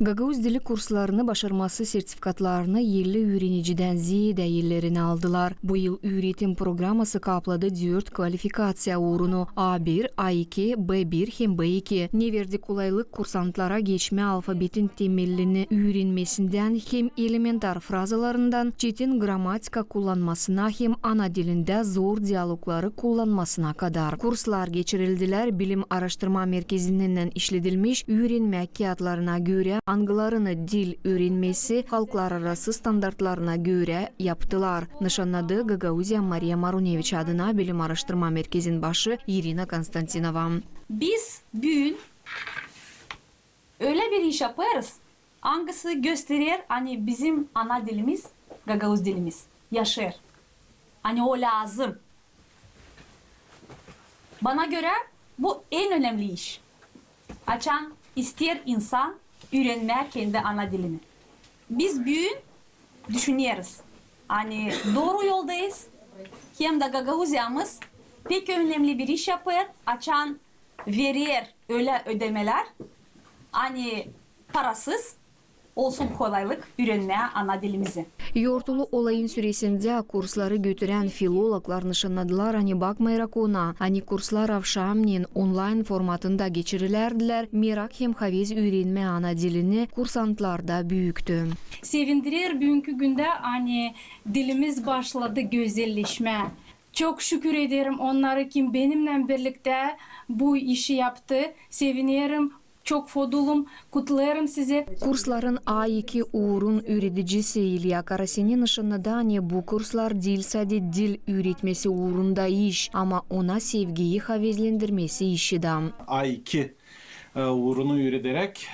Gagauz dili kurslarını başarması sertifikatlarını yerli öğreniciden ziyade yerlerine aldılar. Bu yıl öğretim programması kapladı 4 kvalifikasiya uğrunu A1, A2, B1 hem B2. Ne verdi kolaylık kursantlara geçme alfabetin temelini öğrenmesinden hem elementar frazalarından çetin gramatika kullanmasına hem ana dilinde zor diyalogları kullanmasına kadar. Kurslar geçirildiler. Bilim Araştırma Merkezi'nden işledilmiş öğrenme kağıtlarına göre angılarını dil öğrenmesi halklar arası standartlarına göre yaptılar. Nişanladı Gagauzya Maria Marunevich adına Bilim Araştırma Merkezi'nin başı Irina Konstantinova. Biz bugün öyle bir iş yaparız. Hangisi gösterir hani bizim ana dilimiz, Gagauz dilimiz yaşar. Hani o lazım. Bana göre bu en önemli iş. Açan ister insan öğrenmeye kendi ana dilini. Biz bugün düşünüyoruz. Hani doğru yoldayız. Hem de Gagauzya'mız pek önemli bir iş yapıyor. Açan verir öyle ödemeler. Hani parasız olsun kolaylık öğrenmeye ana dilimizi. Yortulu olayın süresinde kursları götüren filologlar nişanladılar. Hani bakmayarak ona. Hani kurslar akşamleyin online formatında geçirirlerdiler. Merak hem haviz öğrenme ana dilini kursantlarda büyüktü. Sevindirir bugünkü günde hani dilimiz başladı güzelleşme. Çok şükür ederim onlara kim benimle birlikte bu işi yaptı. Seviniyorum. Çok fodulum, kutlarım size. Kursların A2 uğrun öğreticisi İlya Karasen'in nişanladı. Hani bu kurslar dil sadece dil öğretmesi uğrunda iş ama ona sevgiyi havezlendirmesi işi de. A2 uğrunu öğreterek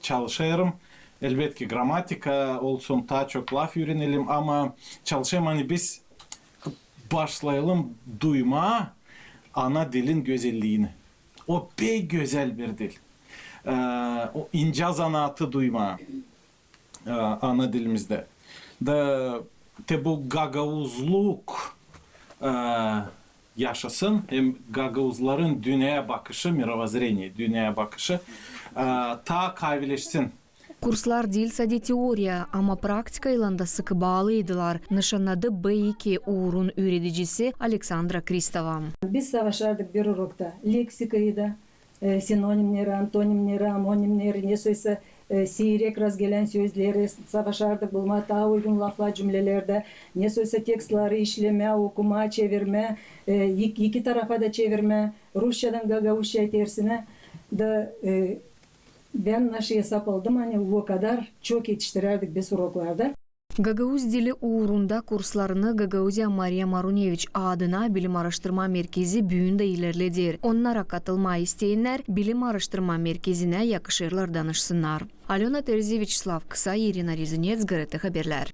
çalışıyorum. Elbette gramatika olsun, daha çok laf öğrenelim ama çalışayım hani biz başlayalım duyma ana dilin güzelliğini. O pek güzel bir dil. O ince zanaatı duyma ana dilimizde. De bu Gagauzluk yaşasın. Hem Gagauzların dünyaya bakışı, mirovozrение, dünyaya bakışı ta kayvileşsin. Kurslar dil sadece teoriya ama praktikayla da sıkı bağlıydılar. Nişanladı B2 uğrun öğreticisi Aleksandra Kristova. Biz savaşardık bir urokta. Leksikayı da, sinonimleri, antonimleri, amonimleri, neyse seyrek gelen sözleri savaşardık. Bulma daha uygun laflar cümlelerde. Neyse tekstleri işleme, okuma, çevirme, iki tarafa da çevirme, Rusçadan Gagauzca tersine de ben nasıl hesap aldım hani o kadar çok yetiştirirdik biz uroklarda. Gagauz dili uğrunda kurslarını Gagauzya Maria Marunevich adına Bilim Araştırma Merkezi büyüğünde ilerledi. Onlara katılma isteyenler Bilim Araştırma Merkezi'ne yakışırlar danışsınlar. Alena Terzi, Viacheslav Kısa, Irina Rizinets, GRT Haberler.